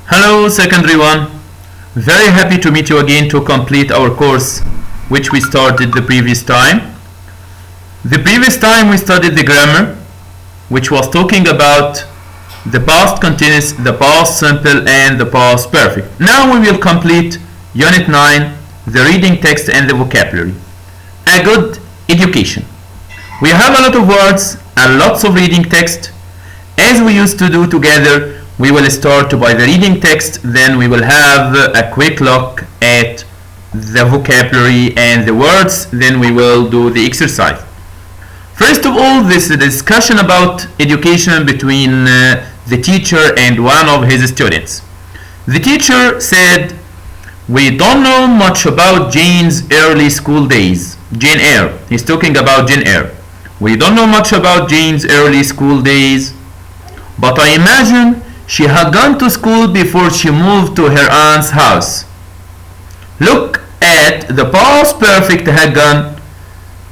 Hello, secondary one. Very happy to meet you again to complete our course, which we started the previous time. The previous time we studied the grammar, which was talking about the past continuous, the past simple, and the past perfect. Now we will complete Unit 9, the reading text and the vocabulary. A good education. We have a lot of words and lots of reading text. As we used to do together, we will start by the reading text, then we will have a quick look at the vocabulary and the words, then we will do the exercise. First of all, this is a discussion about education between the teacher and one of his students. The teacher said, "We don't know much about Jane's early school days." Jane Eyre. He's talking about Jane Eyre. "We don't know much about Jane's early school days, but I imagine she had gone to school before she moved to her aunt's house." Look at the past perfect had gone,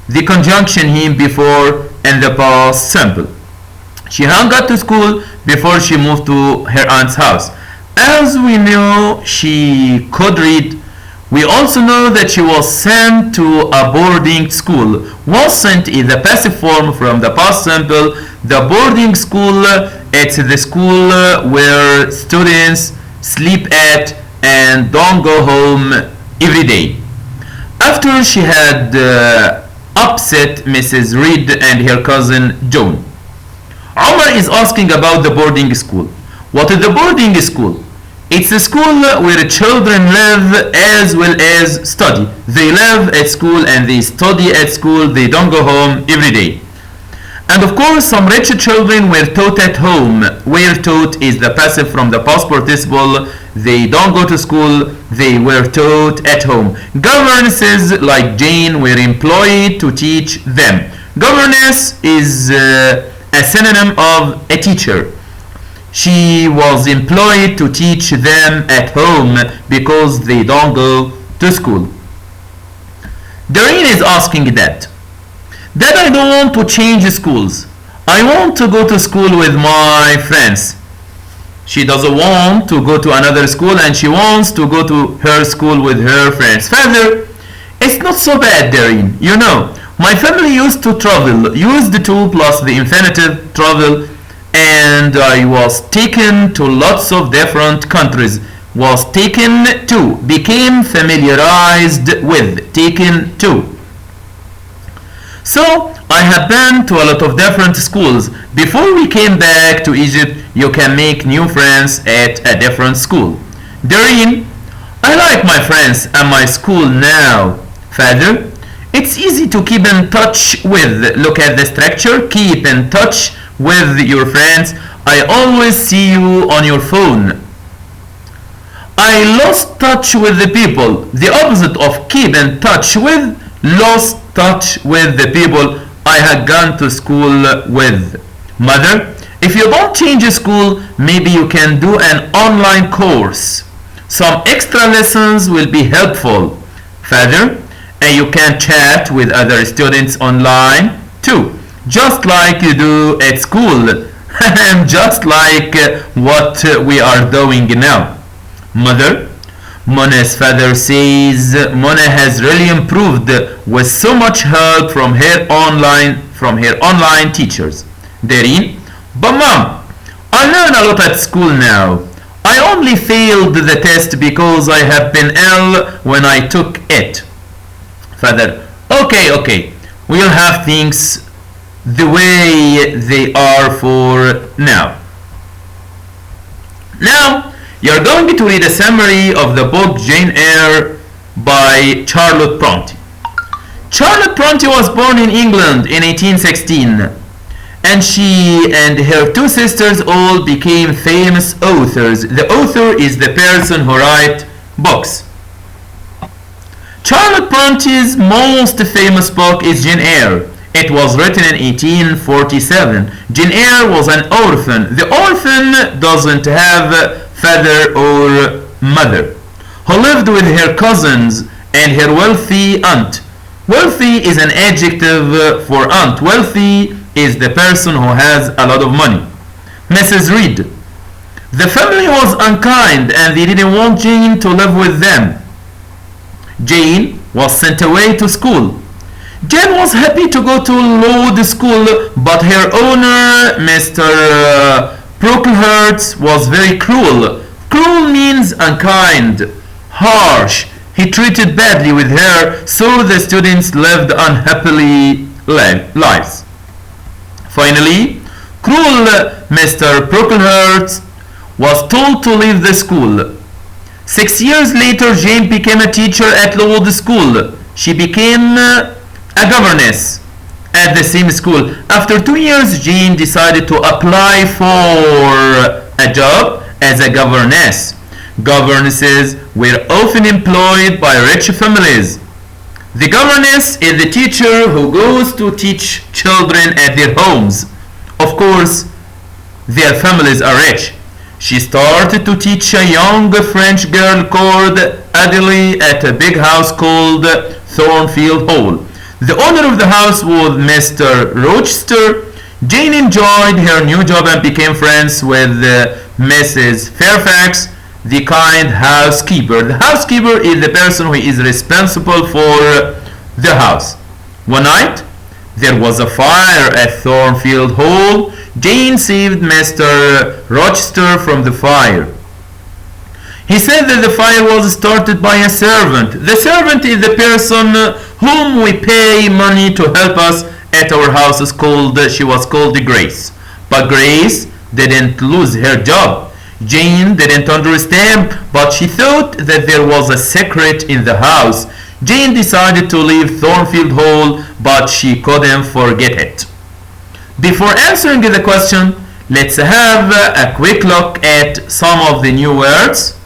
the conjunction him before, and the past simple. She had got to school before she moved to her aunt's house. As we know, she could read. We also know that she was sent to a boarding school. Was sent is the passive form from the past simple. The boarding school, it's the school where students sleep at and don't go home every day. After she had upset Mrs. Reed and her cousin Joan. Omar is asking about the boarding school. What is the boarding school? It's a school where children live as well as study. They live at school and they study at school. They don't go home every day. And of course, some rich children were taught at home. Were taught is the passive from the past participle. They don't go to school. They were taught at home. Governesses like Jane were employed to teach them. Governess is a synonym of a teacher. She was employed to teach them at home because they don't go to school. Doreen is asking that I don't want to change schools. I want to go to school with my friends. She doesn't want to go to another school and she wants to go to her school with her friends. Father, it's not so bad, Doreen. You know, my family used to travel, used the to plus the infinitive travel, and I was taken to lots of different countries. Was taken to, became familiarized with, taken to. So I have been to a lot of different schools. Before we came back to Egypt, you can make new friends at a different school. Doreen, I like my friends and my school now. Father, it's easy to keep in touch with. Look at the structure. Keep in touch with your friends. I always see you on your phone. I lost touch with the people. The opposite of keep in touch with, lost touch with the people I had gone to school with. Mother, if you don't change school, maybe you can do an online course. Some extra lessons will be helpful. Father, and you can chat with other students online too, just like you do at school, and just like what we are doing now. Mother, Mona's father says Mona has really improved with so much help from her online teachers. Doreen, but mom, I learn a lot at school now. I only failed the test because I have been ill when I took it. Father, okay, we'll have things the way they are for now. Now, you're going to read a summary of the book Jane Eyre by Charlotte Bronte. Charlotte Bronte was born in England in 1816, and she and her two sisters all became famous authors. The author is the person who writes books. Charlotte Bronte's most famous book is Jane Eyre. It was written in 1847. Jane Eyre was an orphan. The orphan doesn't have father or mother, who lived with her cousins and her wealthy aunt. Wealthy is an adjective for aunt. Wealthy is the person who has a lot of money. Mrs. Reed. The family was unkind and they didn't want Jane to live with them. Jane was sent away to school. Jane was happy to go to Lord School, but her owner, Mr. Brocklehurst, was very cruel. Cruel means unkind, harsh. He treated badly with her, so the students lived unhappily lives. Finally, cruel Mr. Brocklehurst was told to leave the school. 6 years later, Jane became a teacher at Lord School. She became a governess at the same school. After 2 years, Jane decided to apply for a job as a governess. Governesses were often employed by rich families. The governess is the teacher who goes to teach children at their homes. Of course, their families are rich. She started to teach a young French girl called Adele at a big house called Thornfield Hall. The owner of the house was Mr. Rochester. Jane enjoyed her new job and became friends with Mrs. Fairfax, the kind housekeeper. The housekeeper is the person who is responsible for the house. One night, there was a fire at Thornfield Hall. Jane saved Mr. Rochester from the fire. He said that the fire was started by a servant. The servant is the person whom we pay money to help us at our house. She was called Grace. But Grace didn't lose her job. Jane didn't understand, but she thought that there was a secret in the house. Jane decided to leave Thornfield Hall, but she couldn't forget it. Before answering the question, let's have a quick look at some of the new words.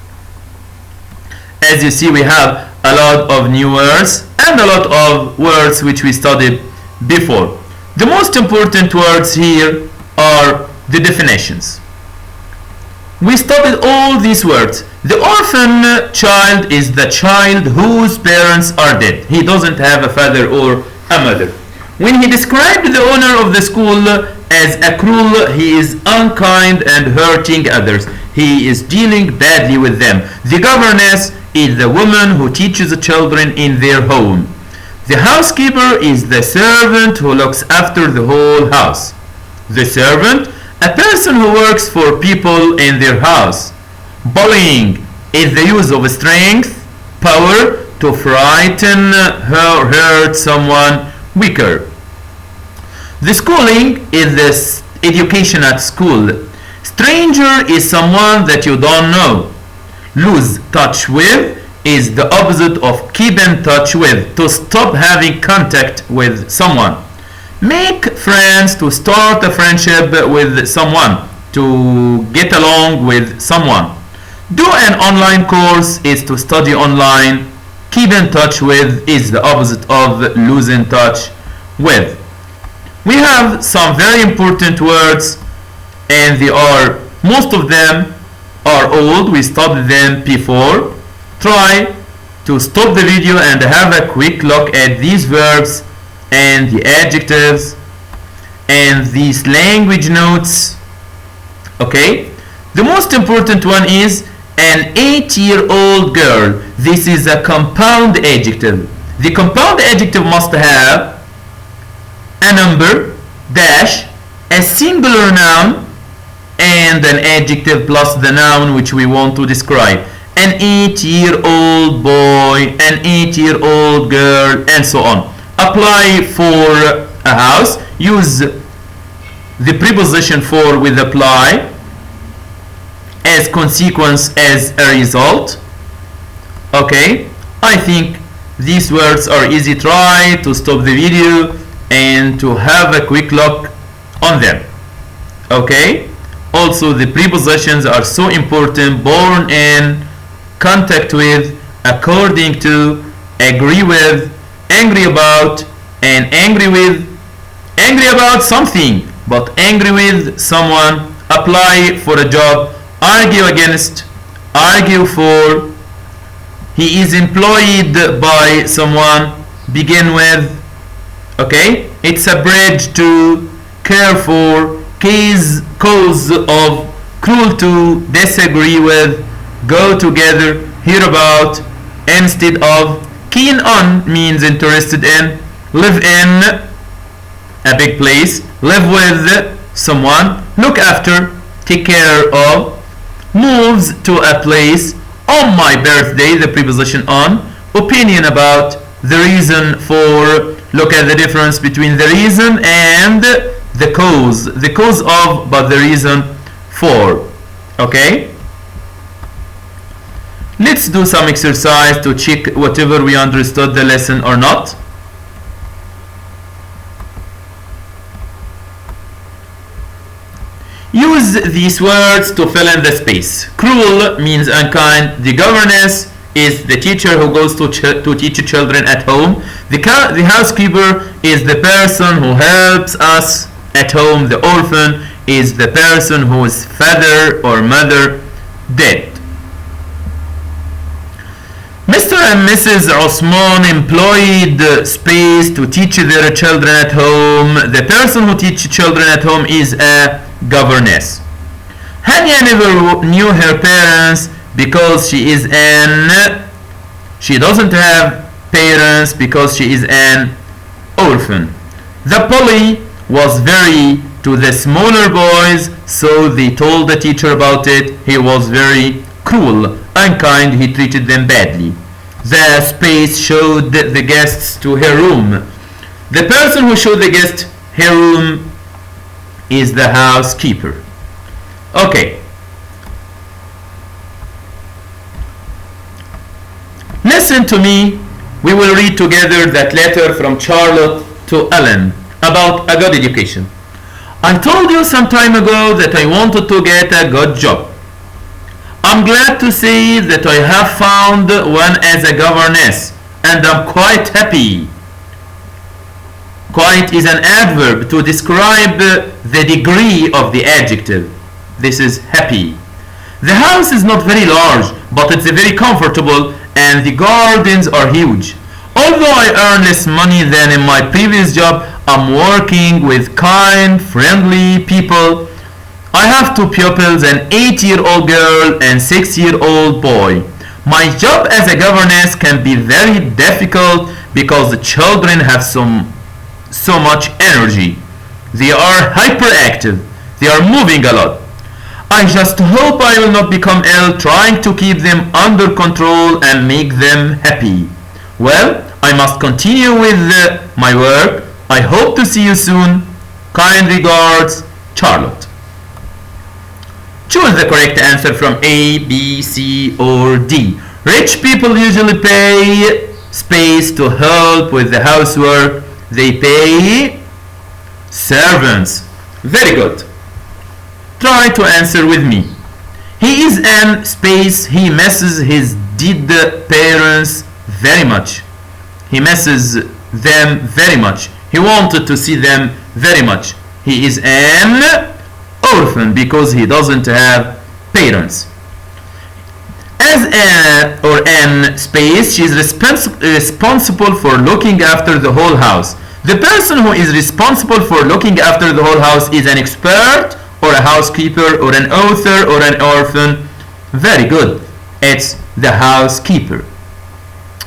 As you see, we have a lot of new words and a lot of words which we studied before. The most important words here are the definitions. We studied all these words. The orphan child is the child whose parents are dead. He doesn't have a father or a mother. When he described the owner of the school as a cruel, he is unkind and hurting others. He is dealing badly with them. The governess is the woman who teaches the children in their home. The housekeeper is the servant who looks after the whole house. The servant, a person who works for people in their house. Bullying is the use of strength, power to frighten or hurt someone weaker. The schooling is the education at school. Stranger is someone that you don't know. Lose touch with is the opposite of keep in touch with, to stop having contact with someone. Make friends, to start a friendship with someone, to get along with someone. Do an online course is to study online. Keep in touch with is the opposite of losing touch with. We have some very important words, and most of them are old. We studied them before. Try to stop the video and have a quick look at these verbs and the adjectives and these language notes. Okay, the most important one is an 8-year-old girl. This is a compound adjective. The compound adjective must have a number, dash, a singular noun, and an adjective plus the noun which we want to describe. An 8-year-old boy, an 8-year-old girl, and so on. Apply for a house. Use the preposition for with apply, as consequence, as a result. Okay, I think these words are easy. Try to stop the video and to have a quick look on them. Okay, also the prepositions are so important. Born in, contact with, according to, agree with, angry about, and angry with. Angry about something, but angry with someone. Apply for a job. Argue against, argue for. He is employed by someone. Begin with. Okay, it's a bridge to, care for, cause of, cruel to, disagree with, go together, hear about, instead of. Keen on means interested in, live in a big place, live with someone, look after, take care of, moves to a place, on my birthday, the preposition on, opinion about, the reason for, look at the difference between the reason and the cause of, but the reason for. Okay? Let's do some exercise to check whatever we understood the lesson or not. Use these words to fill in the space. Cruel means unkind. The governess is the teacher who goes to teach children at home. The housekeeper is the person who helps us at home. The orphan is the person whose father or mother dead. Mr. and Mrs. Osman employed space to teach their children at home. The person who teaches children at home is a governess. Hania never knew her parents because she doesn't have parents because she is an orphan. The bully was very to the smaller boys, so they told the teacher about it. He was very cruel, unkind, he treated them badly. The space showed the guests to her room. The person who showed the guest her room is the housekeeper. Okay. Listen to me. We will read together that letter from Charlotte to Ellen about a good education. I told you some time ago that I wanted to get a good job. I'm glad to say that I have found one as a governess, and I'm quite happy. Quite is an adverb to describe the degree of the adjective. This is happy. The house is not very large, but it's very comfortable, and the gardens are huge. Although I earn less money than in my previous job, I'm working with kind, friendly people. I have 2 pupils, an 8-year-old girl and 6-year-old boy. My job as a governess can be very difficult because the children have so much energy. They are hyperactive. They are moving a lot. I just hope I will not become ill trying to keep them under control and make them happy. Well, I must continue with my work. I hope to see you soon. Kind regards, Charlotte. Choose the correct answer from A, B, C, or D. Rich people usually pay space to help with the housework. They pay servants. Very good. Try to answer with me. He is an space. He misses his dead parents very much. He misses them very much. He wanted to see them very much. He is an orphan because he doesn't have parents. As a or an space, she is responsible for looking after the whole house. The person who is responsible for looking after the whole house is an expert or a housekeeper or an author or an orphan. Very good. It's the housekeeper.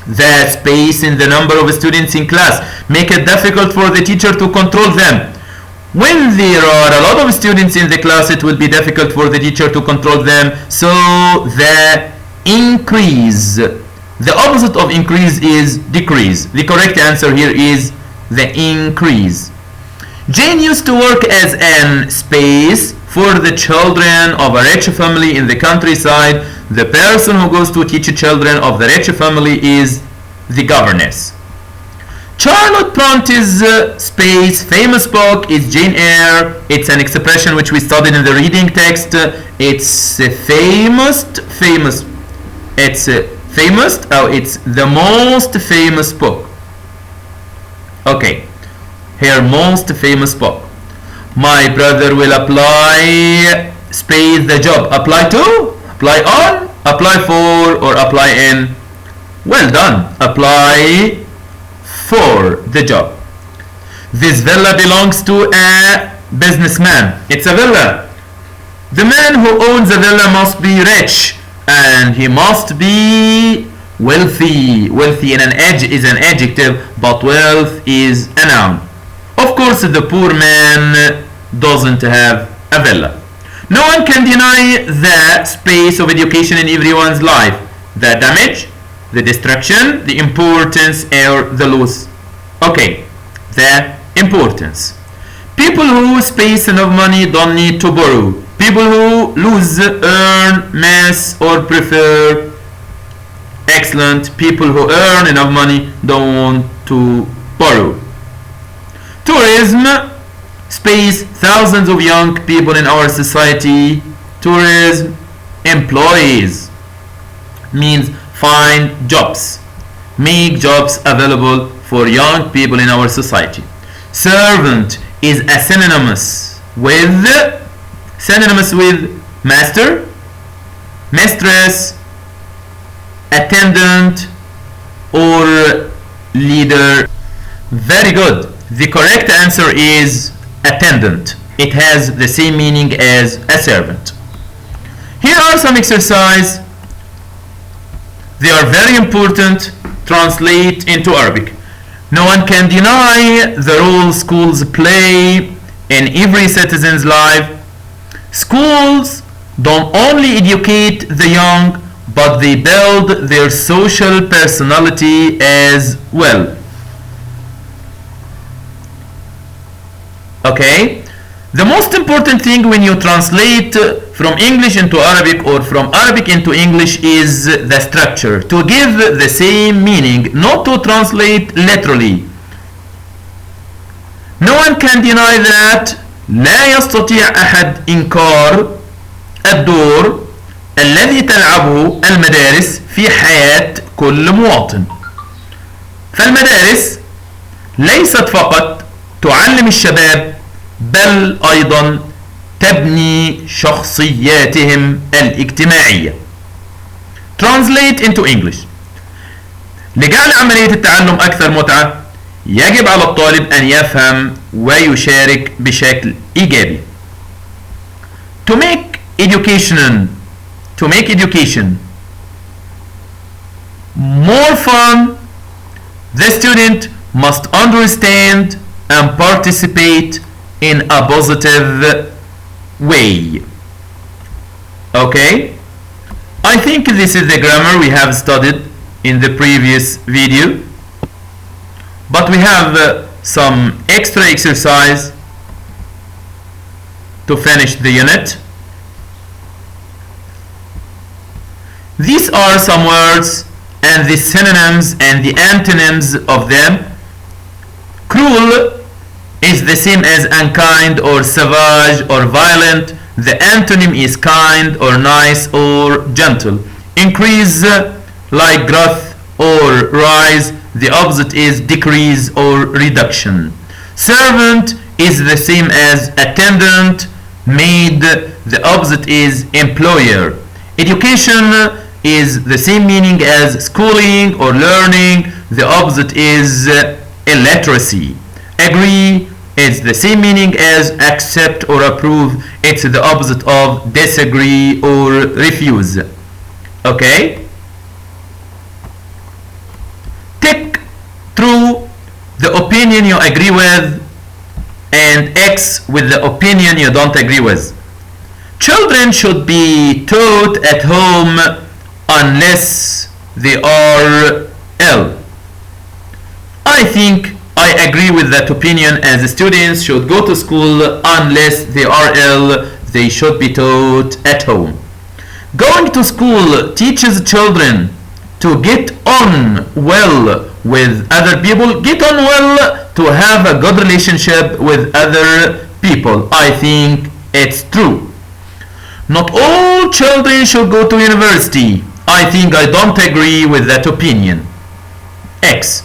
The space in the number of students in class make it difficult for the teacher to control them. When there are a lot of students in the class, it will be difficult for the teacher to control them. So the increase. The opposite of increase is decrease. The correct answer here is the increase. Jane used to work as an space for the children of a rich family in the countryside. The person who goes to teach children of the rich family is the governess. Charlotte Bronte's space famous book is Jane Eyre. It's an expression which we studied in the reading text. It's it's the most famous book. Okay, her most famous book. My brother will apply space the job. Apply to, apply on, apply for, or apply in. Well done. Apply for the job. This villa belongs to a businessman. It's a villa. The man who owns a villa must be rich and he must be wealthy. Wealthy in an is an adjective, but wealth is a noun. Of course, the poor man doesn't have a villa. No one can deny the space of education in everyone's life, the damage, the destruction, the importance, or the loss. Okay, the importance. People who space enough money don't need to borrow. People who lose, earn, miss, or prefer. Excellent. People who earn enough money don't want to borrow. Tourism space thousands of young people in our society. Tourism employees means find jobs, make jobs available for young people in our society. Servant is a synonymous with master, mistress, attendant, or leader. Very good. The correct answer is attendant. It has the same meaning as a servant. Here are some exercises. They are very important. Translate into Arabic. No one can deny the role schools play in every citizen's life. Schools don't only educate the young, but they build their social personality as well. Okay? The most important thing when you translate from English into Arabic or from Arabic into English is the structure. To give the same meaning, not to translate literally. No one can deny that لا يستطيع أحد إنكار الدور الذي تلعبه المدارس في حياة كل مواطن. فالمدارس ليست فقط تعلم الشباب بل أيضا تبني شخصياتهم الاجتماعية. Translate into English. لجعل عملية التعلم أكثر متعة يجب على الطالب أن يفهم ويشارك بشكل إيجابي. To make education more fun, the student must understand and participate in a positive way. Okay? I think this is the grammar we have studied in the previous video. But we have some extra exercise to finish the unit. These are some words and the synonyms and the antonyms of them. Cruel is the same as unkind or savage or violent. The antonym is kind or nice or gentle. Increase like growth or rise. The opposite is decrease or reduction. Servant is the same as attendant. Maid, the opposite is employer. Education is the same meaning as schooling or learning. The opposite is illiteracy. Agree is the same meaning as accept or approve. It's the opposite of disagree or refuse. Okay? Tick through the opinion you agree with and X with the opinion you don't agree with. Children should be taught at home unless they are ill. I think I agree with that opinion, as students should go to school unless they are ill. They should be taught at home. Going to school teaches children to get on well with other people, get on well to have a good relationship with other people. I think it's true. Not all children should go to university. I think I don't agree with that opinion. X.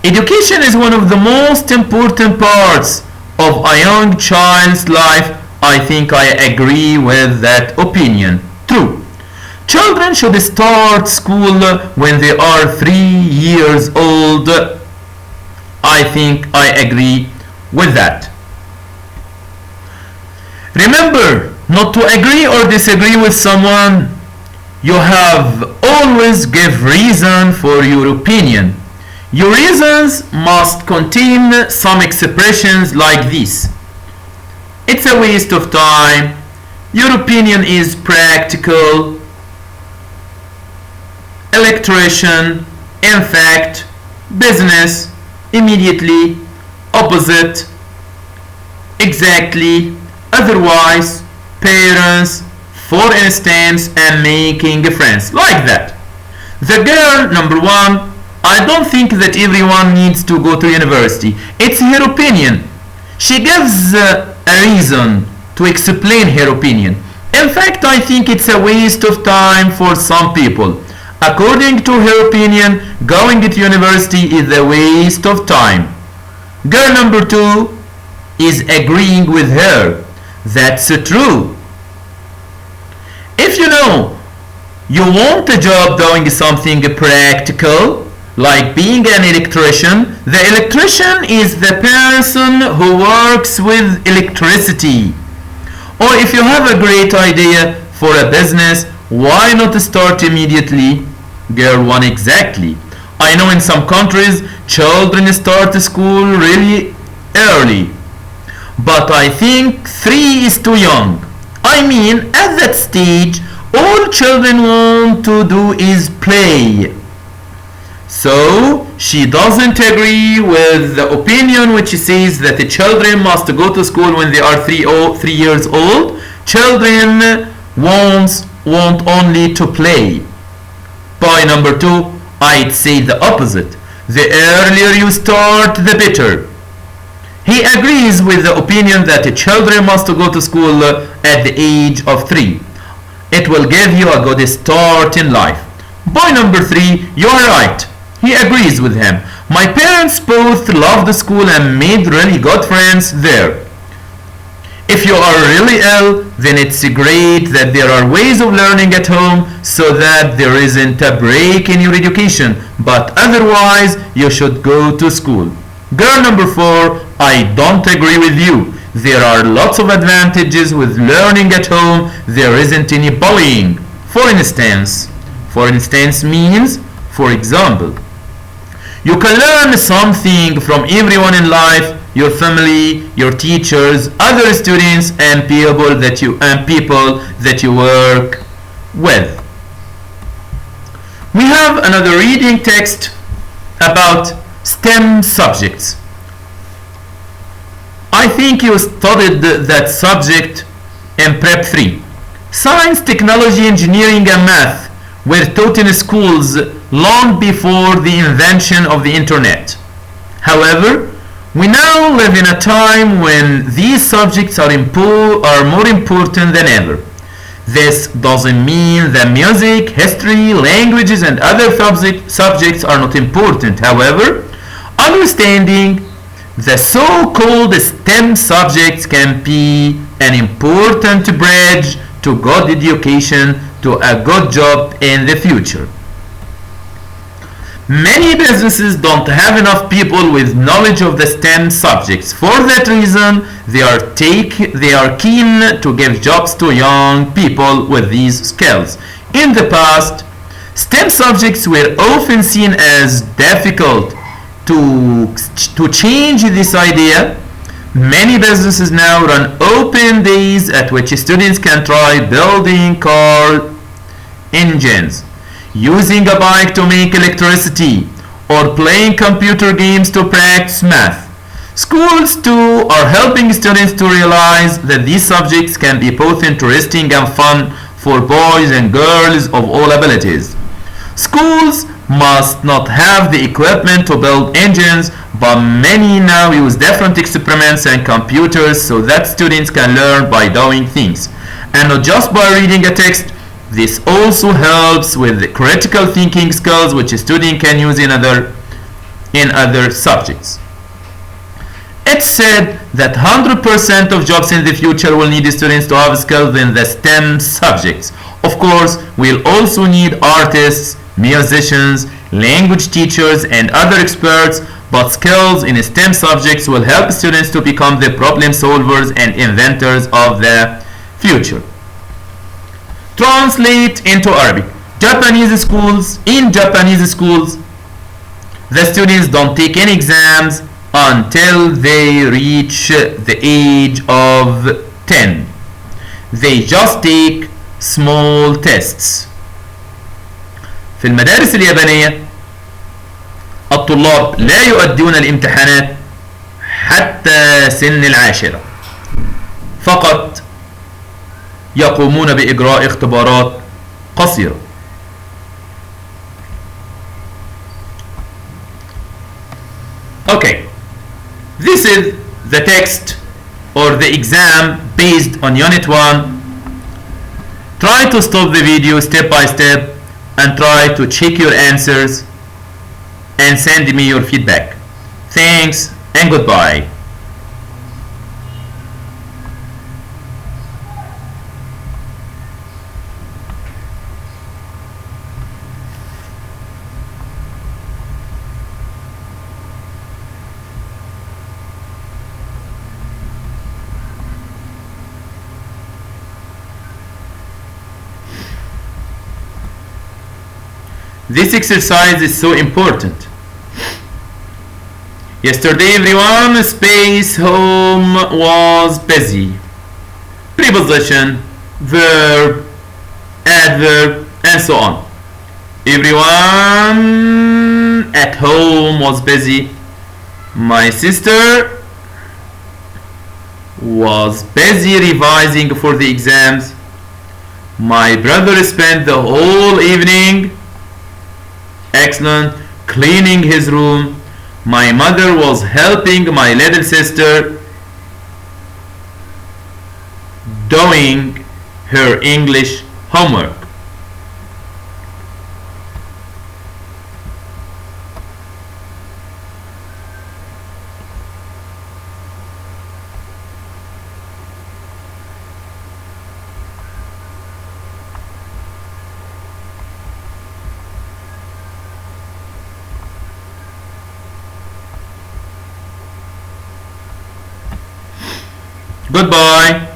Education is one of the most important parts of a young child's life. I think I agree with that opinion. True. Children should start school when they are 3 years old. I think I agree with that. Remember, Not to agree or disagree with someone, you have always give reason for your opinion. Your reasons must contain some expressions like this. It's a waste of time. Your opinion is practical. Electrician, in fact, business, immediately, opposite, exactly, otherwise, parents, for instance, and making friends, like that. The girl, number one, I don't think that everyone needs to go to university. It's her opinion. She gives a reason to explain her opinion. In fact, I think it's a waste of time for some people. According to her opinion, going to university is a waste of time. Girl number two is agreeing with her. That's true. If you know you want a job doing something practical, like being an electrician, the electrician is the person who works with electricity. Or if you have a great idea for a business, why not start immediately? Girl 1, exactly. I know in some countries children start school really early, but I think 3 is too young. I mean, at that stage, all children want to do is play. So she doesn't agree with the opinion which says that the children must go to school when they are 3 years old. Children want only to play. By number 2, I'd say the opposite. The earlier you start, the better. He agrees with the opinion that the children must go to school at the age of 3. It will give you a good start in life. Boy number 3, you're right. He agrees with him. My parents both loved the school and made really good friends there. If you are really ill, then it's great that there are ways of learning at home so that there isn't a break in your education. But otherwise, you should go to school. Girl number 4, I don't agree with you. There are lots of advantages with learning at home. There isn't any bullying. For instance means, for example, you can learn something from everyone in life, your family, your teachers, other students, and people that you work with. We have another reading text about STEM subjects. I think you studied that subject in Prep 3. Science, technology, engineering, and math were taught in schools long before the invention of the internet. However, we now live in a time when these subjects are more important than ever. This doesn't mean that music, history, languages, and other subjects are not important. However, understanding the so-called STEM subjects can be an important bridge to good education, to a good job in the future. Many businesses don't have enough people with knowledge of the STEM subjects. For that reason, they are keen to give jobs to young people with these skills. In the past, STEM subjects were often seen as difficult. To change this idea, many businesses now run open days at which students can try building car engines, using a bike to make electricity, or playing computer games to practice math. Schools too are helping students to realize that these subjects can be both interesting and fun for boys and girls of all abilities. Schools must not have the equipment to build engines, but many now use different experiments and computers so that students can learn by doing things, and not just by reading a text. This also helps with the critical thinking skills which a student can use in other subjects. It's said that 100% of jobs in the future will need students to have skills in the STEM subjects. Of course, we'll also need artists, musicians, language teachers, and other experts, but skills in STEM subjects will help students to become the problem solvers and inventors of the future. Translate into Arabic. In Japanese schools, the students don't take any exams until they reach the age of 10. They just take small tests. في المدارس اليابانية الطلاب لا يؤدون الامتحانات حتى سن العاشرة، فقط يقومون بإجراء اختبارات قصيرة. Okay, this is the text or the exam based on Unit 1. Try to stop the video step by step and try to check your answers and send me your feedback. Thanks and goodbye. This exercise is so important. Yesterday everyone space home was busy. Preposition, verb, adverb, and so on. Everyone at home was busy. My sister was busy revising for the exams. My brother spent the whole evening, excellent, cleaning his room. My mother was helping my little sister doing her English homework. Goodbye.